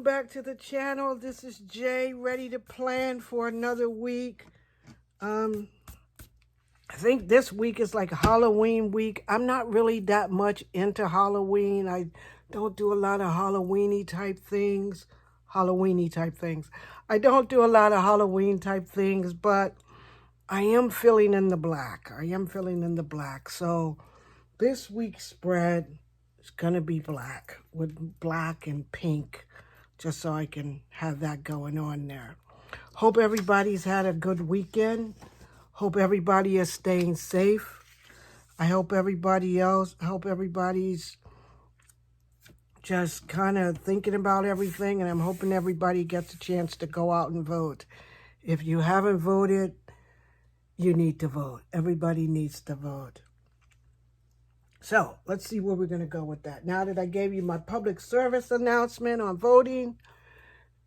welcome back to the channel. This is Jay, ready to plan for another week. I think this week is like Halloween week. I'm not really that much into Halloween. I don't do a lot of Halloweeny type things. I don't do a lot of Halloween type things, but I am filling in the black. So this week's spread is going to be black, with black and pink, just so I can have that going on there. Hope everybody's had a good weekend. Hope everybody is staying safe. I hope everybody's just kind of thinking about everything, and I'm hoping everybody gets a chance to go out and vote. If you haven't voted, you need to vote. Everybody needs to vote. So let's see where we're going to go with that. Now that I gave you my public service announcement on voting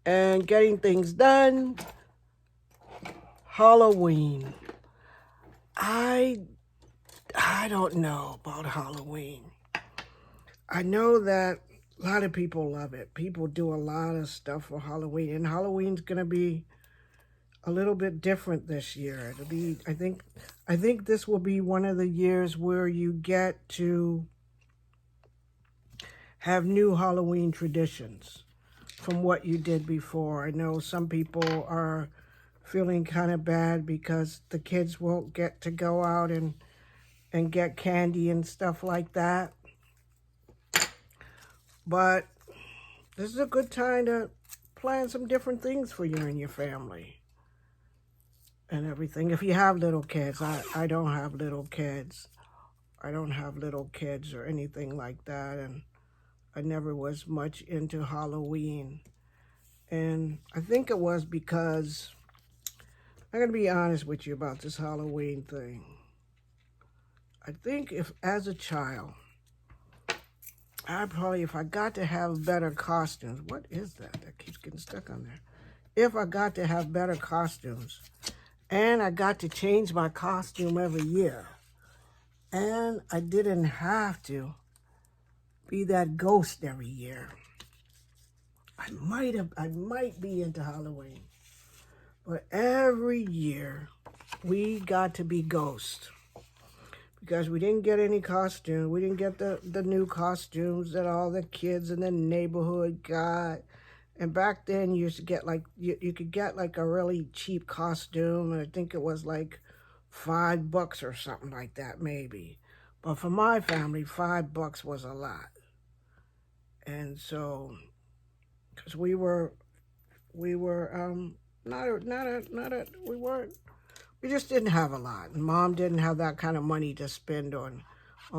and getting things done, Halloween. I don't know about Halloween. I know that a lot of people love it. People do a lot of stuff for Halloween, and Halloween's going to be a little bit different this year. It'll be, I think this will be one of the years where you get to have new Halloween traditions from what you did before. I know some people are feeling kind of bad because the kids won't get to go out and get candy and stuff like that. But this is a good time to plan some different things for you and your family and everything. If you have little kids, I don't have little kids. I don't have little kids or anything like that, and I never was much into Halloween. And I think it was because, I'm going to be honest with you about this Halloween thing. I think as a child, if I got to have better costumes, what is that? That keeps getting stuck on there. If I got to have better costumes, and I got to change my costume every year, and I didn't have to be that ghost every year, I might be into Halloween. But every year, we got to be ghosts. Because we didn't get any costume. We didn't get the new costumes that all the kids in the neighborhood got. And back then, you used to get like, you could get like a really cheap costume. And I think it was like $5 or something like that, maybe. But for my family, $5 was a lot. And so, because we just didn't have a lot. And Mom didn't have that kind of money to spend on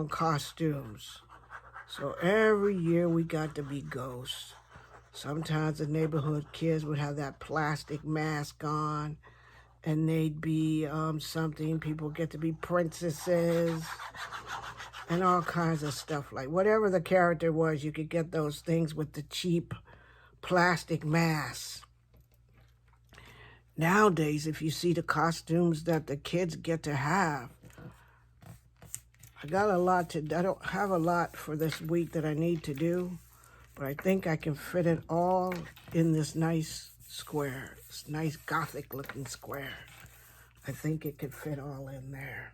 costumes. So every year we got to be ghosts. Sometimes the neighborhood kids would have that plastic mask on, and they'd be something. People get to be princesses and all kinds of stuff. Like whatever the character was, you could get those things with the cheap plastic masks. Nowadays, if you see the costumes that the kids get to have, I don't have a lot for this week that I need to do, but I think I can fit it all in this nice square, this nice Gothic looking square. I think it could fit all in there.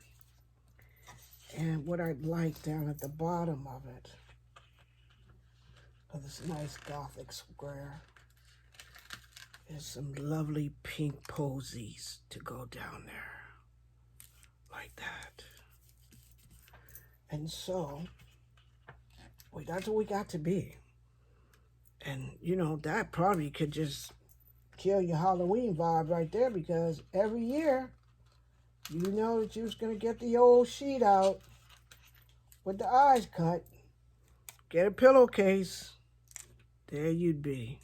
And what I'd like down at the bottom of it, of this nice Gothic square, is some lovely pink posies to go down there, like that. And so, that's what we got to be. And, that probably could just kill your Halloween vibe right there, because every year, you know that you was going to get the old sheet out with the eyes cut, get a pillowcase, there you'd be.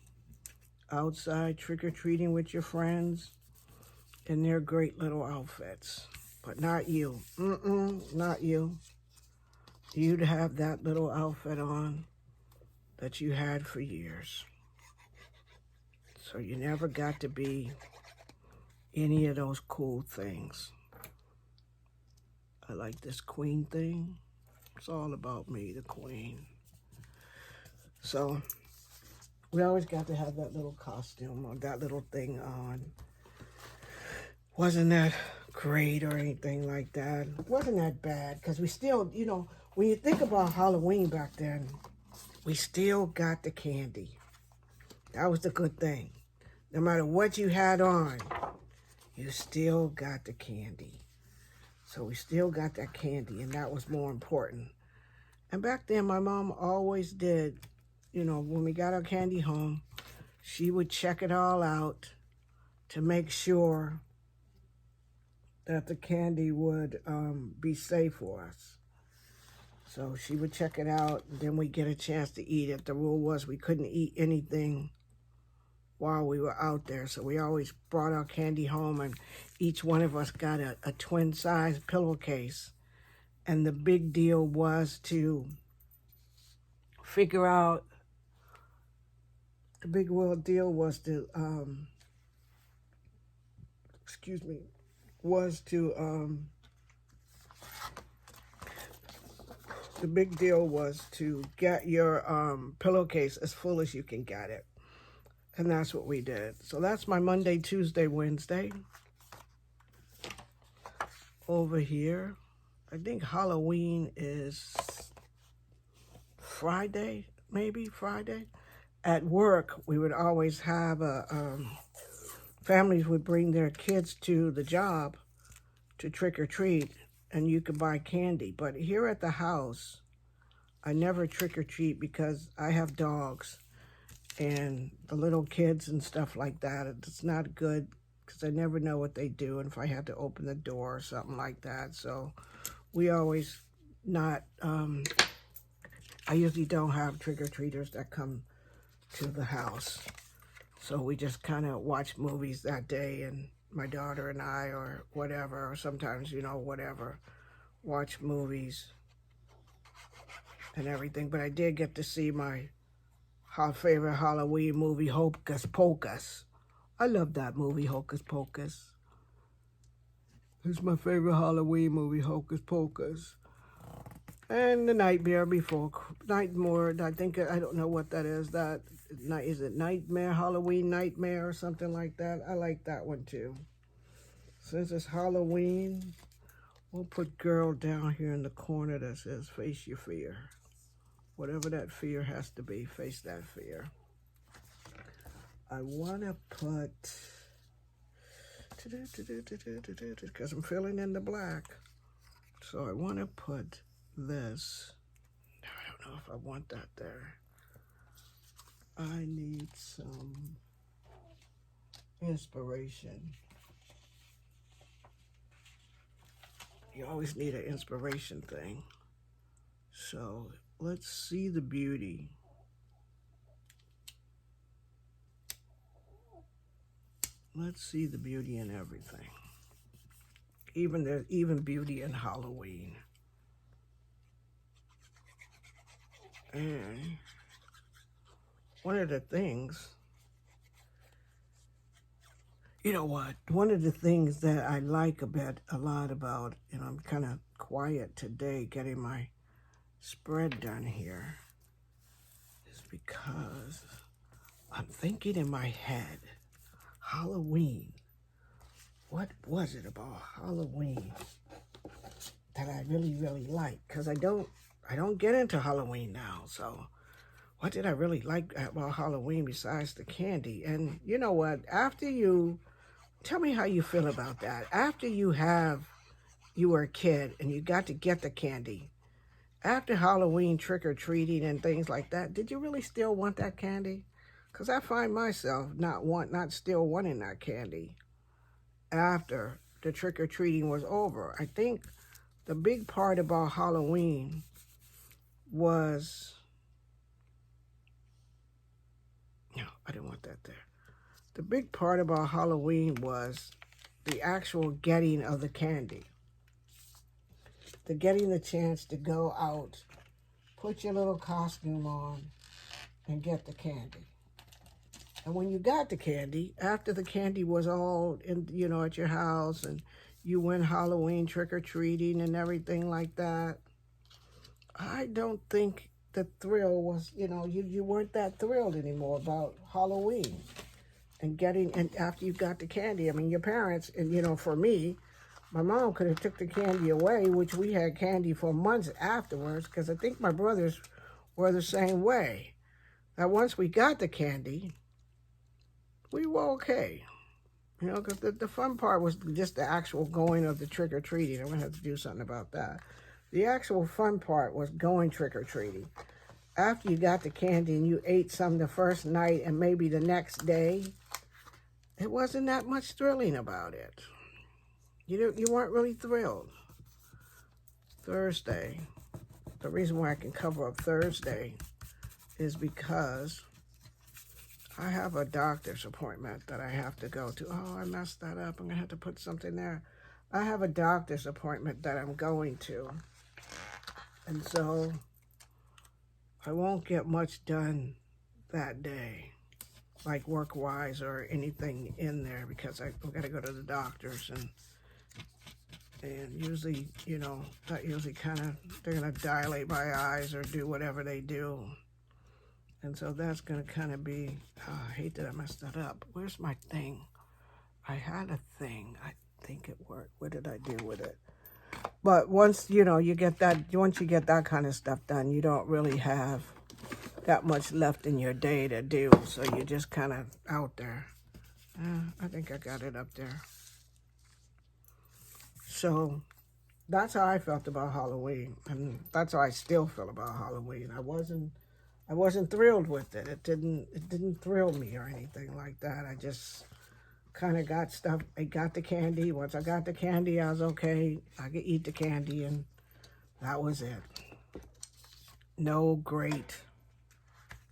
Outside trick-or-treating with your friends in their great little outfits. But not you. Not you. You'd have that little outfit on that you had for years. So you never got to be any of those cool things. I like this queen thing. It's all about me, the queen. So We always got to have that little costume or that little thing on. Wasn't that great or anything like that. Wasn't that bad because we still, you know, when you think about Halloween back then, we still got the candy. That was the good thing. No matter what you had on, you still got the candy. So we still got that candy, and that was more important. And back then, my mom always did, you know, when we got our candy home, she would check it all out to make sure that the candy would be safe for us. So she would check it out, and then we'd get a chance to eat it. The rule was we couldn't eat anything while we were out there. So we always brought our candy home, and each one of us got a twin-size pillowcase. And the big deal was to figure out, the big world deal was to, the big deal was to get your pillowcase as full as you can get it. And that's what we did. So that's my Monday, Tuesday, Wednesday. Over here, I think Halloween is Friday, maybe Friday. At work, we would always have families would bring their kids to the job to trick or treat, and you could buy candy. But here at the house, I never trick or treat because I have dogs. And the little kids and stuff like that, it's not good because I never know what they do and if I had to open the door or something like that. So we always not, I usually don't have trick-or-treaters that come to the house. So we just kind of watch movies that day, and my daughter and I, or whatever, or sometimes, you know, whatever, watch movies and everything. But I did get to see my favorite Halloween movie, Hocus Pocus. I love that movie, Hocus Pocus. It's my favorite Halloween movie, Hocus Pocus. And The Nightmare Before, Nightmare, I think, I don't know what that is. That, is it Nightmare, Halloween Nightmare or something like that? I like that one too. Since it's Halloween, we'll put girl down here in the corner that says face your fear. Whatever that fear has to be, face that fear. I want to put, because I'm filling in the black. So I want to put this. I don't know if I want that there. I need some inspiration. You always need an inspiration thing. So let's see the beauty. Let's see the beauty in everything. There's even beauty in Halloween. And one of the things, you know what? One of the things that I like a lot about, and I'm kind of quiet today getting my spread done here, is because I'm thinking in my head, Halloween. What was it about Halloween that I really, really like? Because I don't get into Halloween now. So what did I really like about Halloween besides the candy? And you know what? Tell me how you feel about that. After you were a kid and you got to get the candy, after Halloween trick-or-treating and things like that, did you really still want that candy? Because I find myself not still wanting that candy after the trick-or-treating was over. I think the big part about Halloween was, no, I didn't want that there. The big part about Halloween was the actual getting of the candy. Getting the chance to go out, put your little costume on, and get the candy. And when you got the candy, after the candy was all in, you know, at your house, and you went Halloween trick-or-treating and everything like that, I don't think the thrill was, you weren't that thrilled anymore about Halloween and after you got the candy. I mean, your parents, and for me, my mom could have took the candy away, which we had candy for months afterwards, because I think my brothers were the same way. That once we got the candy, we were okay. Because the fun part was just the actual going of the trick-or-treating. I'm going to have to do something about that. The actual fun part was going trick-or-treating. After you got the candy and you ate some the first night and maybe the next day, it wasn't that much thrilling about it. You weren't really thrilled. Thursday. The reason why I can cover up Thursday is because I have a doctor's appointment that I have to go to. Oh, I messed that up. I'm going to have to put something there. I have a doctor's appointment that I'm going to. And so I won't get much done that day, like work-wise or anything in there, because I've got to go to the doctor's. And usually, that usually they're going to dilate my eyes or do whatever they do. And so that's going to kind of be, I hate that I messed that up. Where's my thing? I had a thing. I think it worked. What did I do with it? But once, you get that kind of stuff done, you don't really have that much left in your day to do. So you're just kind of out there. I think I got it up there. So that's how I felt about Halloween. And that's how I still feel about Halloween. I wasn't thrilled with it. It didn't thrill me or anything like that. I just kind of got stuff. I got the candy. Once I got the candy, I was okay. I could eat the candy, and that was it. No great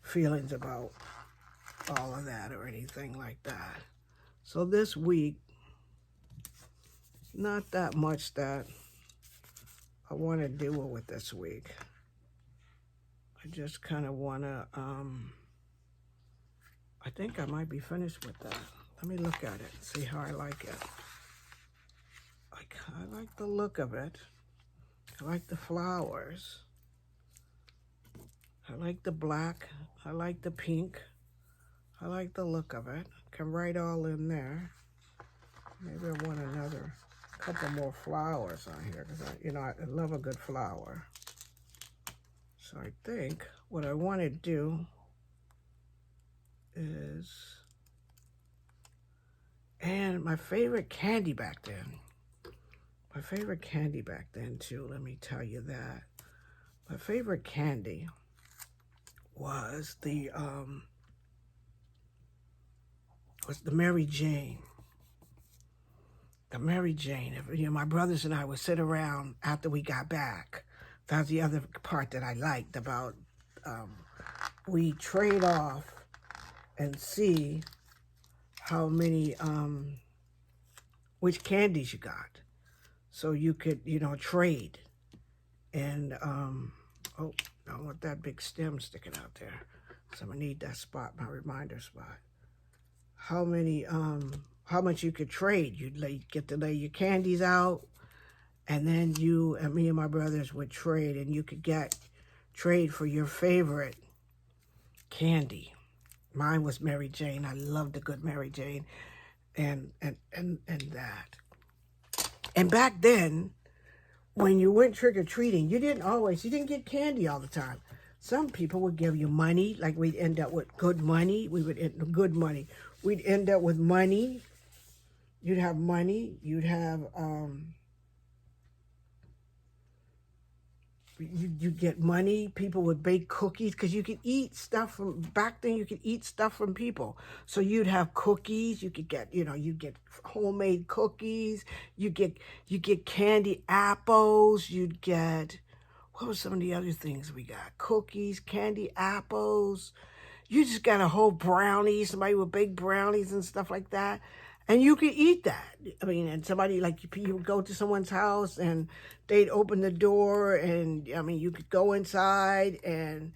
feelings about all of that or anything like that. So this week, not that much that I want to do with this week. I just kind of want to, I think I might be finished with that. Let me look at it and see how I like it. I like the look of it. I like the flowers. I like the black. I like the pink. I like the look of it. Can write all in there. Maybe I want another couple more flowers on here, because I love a good flower. So I think what I want to do is, and my favorite candy back then. My favorite candy back then too, let me tell you that. My favorite candy was the Mary Jane. The Mary Jane. My brothers and I would sit around after we got back. That's the other part that I liked about, we trade off and see how many, which candies you got. So you could, trade. And, oh, I don't want that big stem sticking out there. So I'm gonna need that spot, my reminder spot. How much you could trade. You'd get to lay your candies out, and then you and me and my brothers would trade, and you could trade for your favorite candy. Mine was Mary Jane. I loved a good Mary Jane, and that. And back then, when you went trick-or-treating, you didn't get candy all the time. Some people would give you money, like we'd end up with good money. We'd end up with money. You'd have money. You'd have, you'd get money. People would bake cookies, because you could eat stuff from, back then you could eat stuff from people. So you'd have cookies. You could get, you'd get homemade cookies. You get candy apples. You'd get, what was some of the other things we got? Cookies, candy apples. You just got a whole brownie. Somebody would bake brownies and stuff like that. And you could eat that. I mean, and somebody, like, you would go to someone's house and they'd open the door, and, I mean, you could go inside and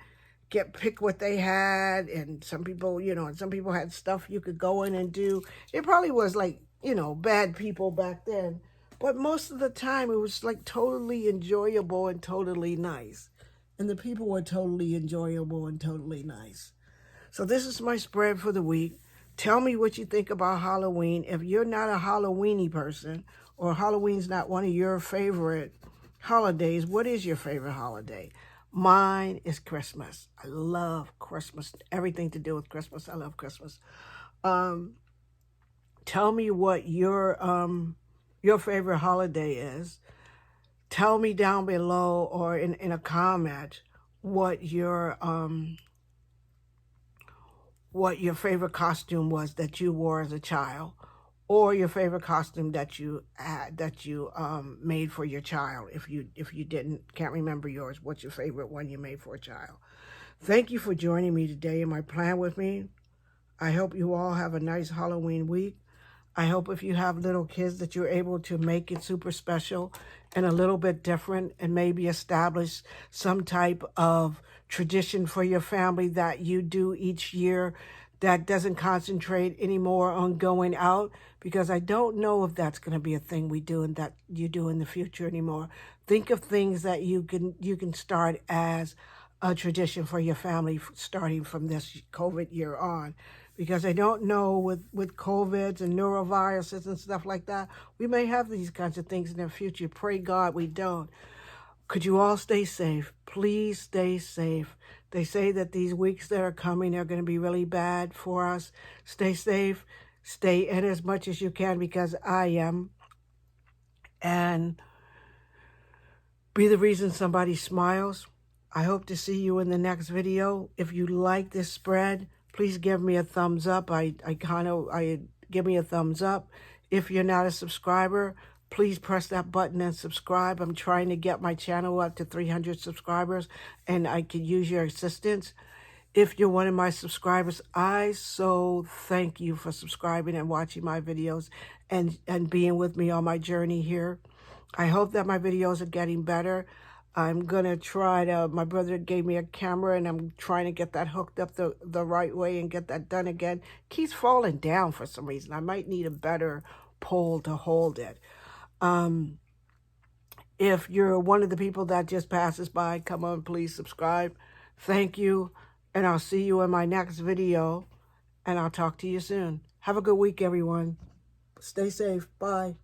pick what they had. And some people, some people had stuff you could go in and do. It probably was like, bad people back then. But most of the time, it was like totally enjoyable and totally nice. and the people were totally enjoyable and totally nice. So this is my spread for the week. Tell me what you think about Halloween. If you're not a Halloweeny person, or Halloween's not one of your favorite holidays, what is your favorite holiday? Mine is Christmas. I love Christmas. Everything to do with Christmas. I love Christmas. Tell me what your favorite holiday is. Tell me down below or in a comment what your favorite costume was that you wore as a child, or your favorite costume that you made for your child. If you can't remember yours, what's your favorite one you made for a child? Thank you for joining me today in my plan with me. I hope you all have a nice Halloween week. I hope if you have little kids that you're able to make it super special and a little bit different, and maybe establish some type of tradition for your family that you do each year that doesn't concentrate anymore on going out, because I don't know if that's going to be a thing we do and that you do in the future anymore. Think of things that you can start as a tradition for your family starting from this COVID year on. Because I don't know, with COVIDs and neuroviruses and stuff like that, we may have these kinds of things in the future. Pray God we don't. Could you all stay safe? Please stay safe. They say that these weeks that are coming are going to be really bad for us. Stay safe. Stay in as much as you can, because I am. And be the reason somebody smiles. I hope to see you in the next video. If you like this spread, please give me a thumbs up. I give me a thumbs up. If you're not a subscriber, please press that button and subscribe. I'm trying to get my channel up to 300 subscribers, and I could use your assistance. If you're one of my subscribers, I so thank you for subscribing and watching my videos and being with me on my journey here. I hope that my videos are getting better. I'm going to try to, my brother gave me a camera, and I'm trying to get that hooked up the right way and get that done again. Keeps falling down for some reason. I might need a better pole to hold it. If you're one of the people that just passes by, come on, please subscribe. Thank you, and I'll see you in my next video, and I'll talk to you soon. Have a good week, everyone. Stay safe. Bye.